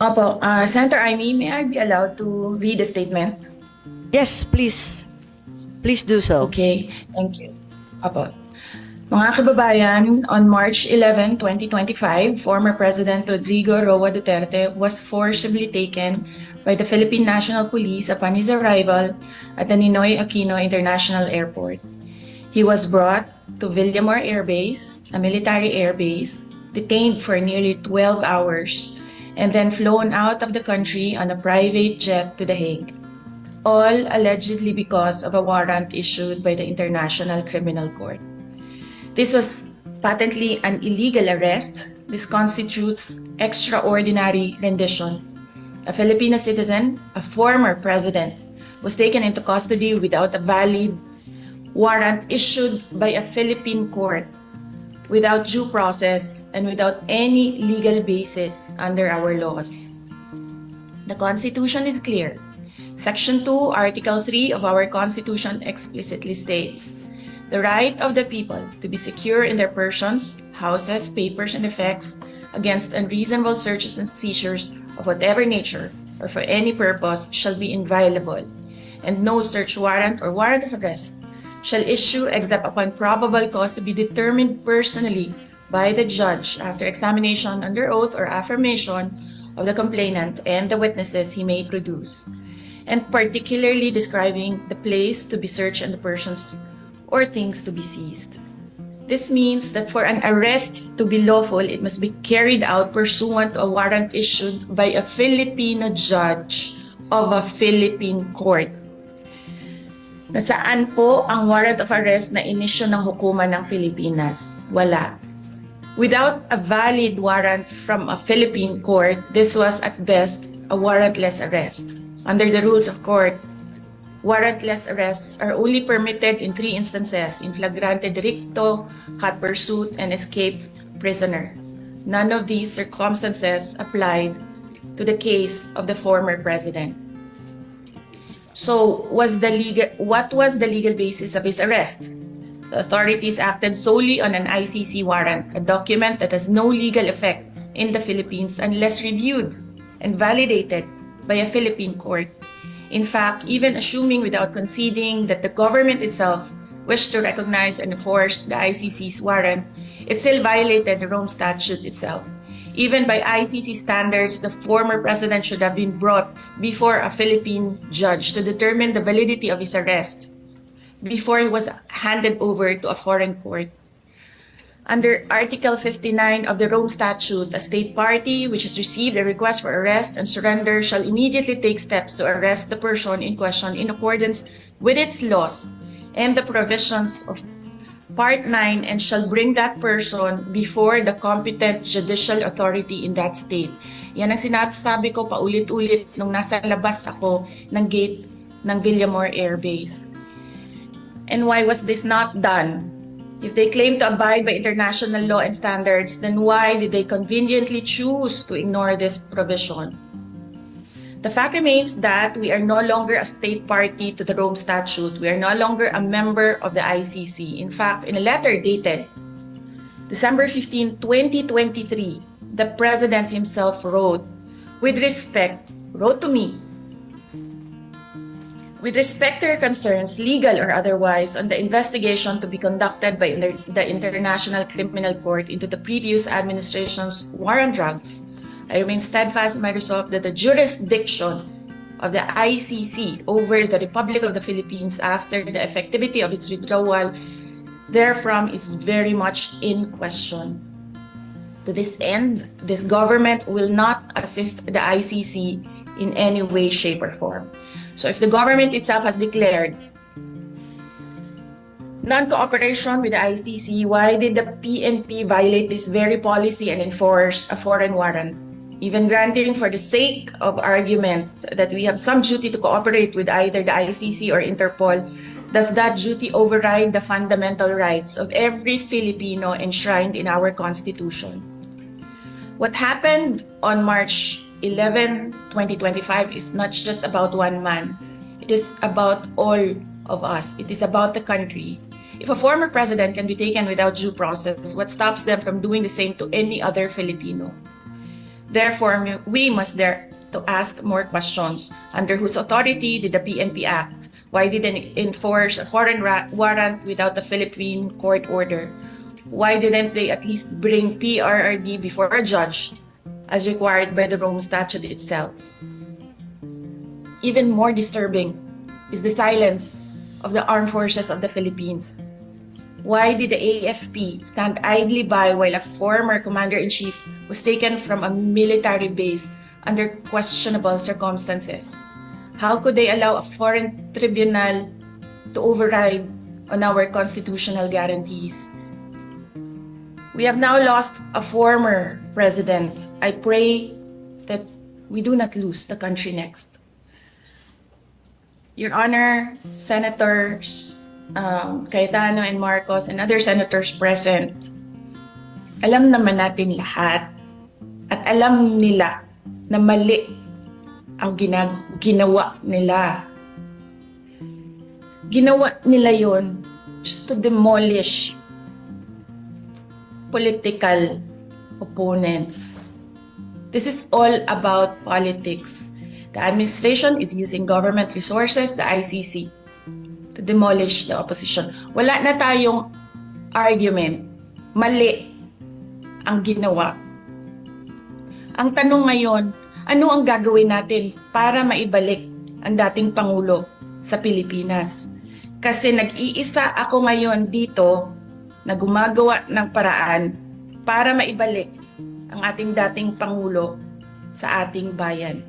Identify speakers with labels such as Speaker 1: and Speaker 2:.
Speaker 1: Opo, Senator Amy, may I be allowed to read the statement?
Speaker 2: Yes, please. Please do so.
Speaker 1: Okay, thank you. Opo. Mga kababayan, on March 11, 2025, former President Rodrigo Roa Duterte was forcibly taken by the Philippine National Police upon his arrival at the Ninoy Aquino International Airport. He was brought to Villamor Air Base, a military air base, detained for nearly 12 hours, and then flown out of the country on a private jet to The Hague, all allegedly because of a warrant issued by the International Criminal Court. This was patently an illegal arrest. This constitutes extraordinary rendition. A Filipino citizen, a former president, was taken into custody without a valid warrant issued by a Philippine court, without due process, and without any legal basis under our laws. The Constitution is clear. Section 2, Article 3 of our Constitution explicitly states, "The right of the people to be secure in their persons, houses, papers, and effects against unreasonable searches and seizures of whatever nature or for any purpose shall be inviolable, and no search warrant or warrant of arrest shall issue except upon probable cause to be determined personally by the judge after examination under oath or affirmation of the complainant and the witnesses he may produce," and particularly describing the place to be searched and the persons or things to be seized. This means that for an arrest to be lawful, it must be carried out pursuant to a warrant issued by a Filipino judge of a Philippine court. Nasaan po ang warrant of arrest na inisyu ng hukuman ng Pilipinas? Wala. Without a valid warrant from a Philippine court, this was at best a warrantless arrest. Under the rules of court, warrantless arrests are only permitted in 3 instances: in flagrante delicto, hot pursuit, and escaped prisoner. None of these circumstances applied to the case of the former president. So, what was the legal basis of his arrest? The authorities acted solely on an ICC warrant, a document that has no legal effect in the Philippines unless reviewed and validated by a Philippine court. In fact, even assuming without conceding that the government itself wished to recognize and enforce the ICC's warrant, it still violated the Rome Statute itself. Even by ICC standards, the former president should have been brought before a Philippine judge to determine the validity of his arrest before he was handed over to a foreign court. Under Article 59 of the Rome Statute, a state party which has received a request for arrest and surrender shall immediately take steps to arrest the person in question in accordance with its laws and the provisions of Part 9, and shall bring that person before the competent judicial authority in that state. Yan ang sinasabi ko paulit-ulit nung nasa labas ako ng gate ng Villamor Air Base. And why was this not done? If they claim to abide by international law and standards, then why did they conveniently choose to ignore this provision? The fact remains that we are no longer a state party to the Rome Statute. We are no longer a member of the ICC. In fact, in a letter dated December 15, 2023, the President himself wrote to me, "With respect to your concerns, legal or otherwise, on the investigation to be conducted by the International Criminal Court into the previous administration's war on drugs, I remain steadfast in my resolve that the jurisdiction of the ICC over the Republic of the Philippines after the effectivity of its withdrawal therefrom is very much in question. To this end, this government will not assist the ICC in any way, shape, or form." So if the government itself has declared non-cooperation with the ICC, why did the PNP violate this very policy and enforce a foreign warrant? Even granting for the sake of argument that we have some duty to cooperate with either the ICC or Interpol, does that duty override the fundamental rights of every Filipino enshrined in our Constitution? What happened on March 11, 2025 is not just about one man. It is about all of us. It is about the country. If a former president can be taken without due process, what stops them from doing the same to any other Filipino? Therefore, we must dare to ask more questions. Under whose authority did the PNP act? Why did they enforce a foreign warrant without a Philippine court order? Why didn't they at least bring PRRD before a judge, as required by the Rome Statute itself? Even more disturbing is the silence of the armed forces of the Philippines. Why did the AFP stand idly by while a former commander-in-chief was taken from a military base under questionable circumstances? How could they allow a foreign tribunal to override on our constitutional guarantees? We have now lost a former president. I pray that we do not lose the country next. Your Honor, Senators Cayetano and Marcos and other senators present, alam naman natin lahat at alam nila na mali ang ginawa nila. Ginawa nila yon just to demolish political opponents. This is all about politics. The administration is using government resources, the ICC, to demolish the opposition. Wala na tayong argument. Mali ang ginawa. Ang tanong ngayon, ano ang gagawin natin para maibalik ang dating Pangulo sa Pilipinas? Kasi nag-iisa ako ngayon dito na gumagawa ng paraan para maibalik ang ating dating Pangulo sa ating bayan.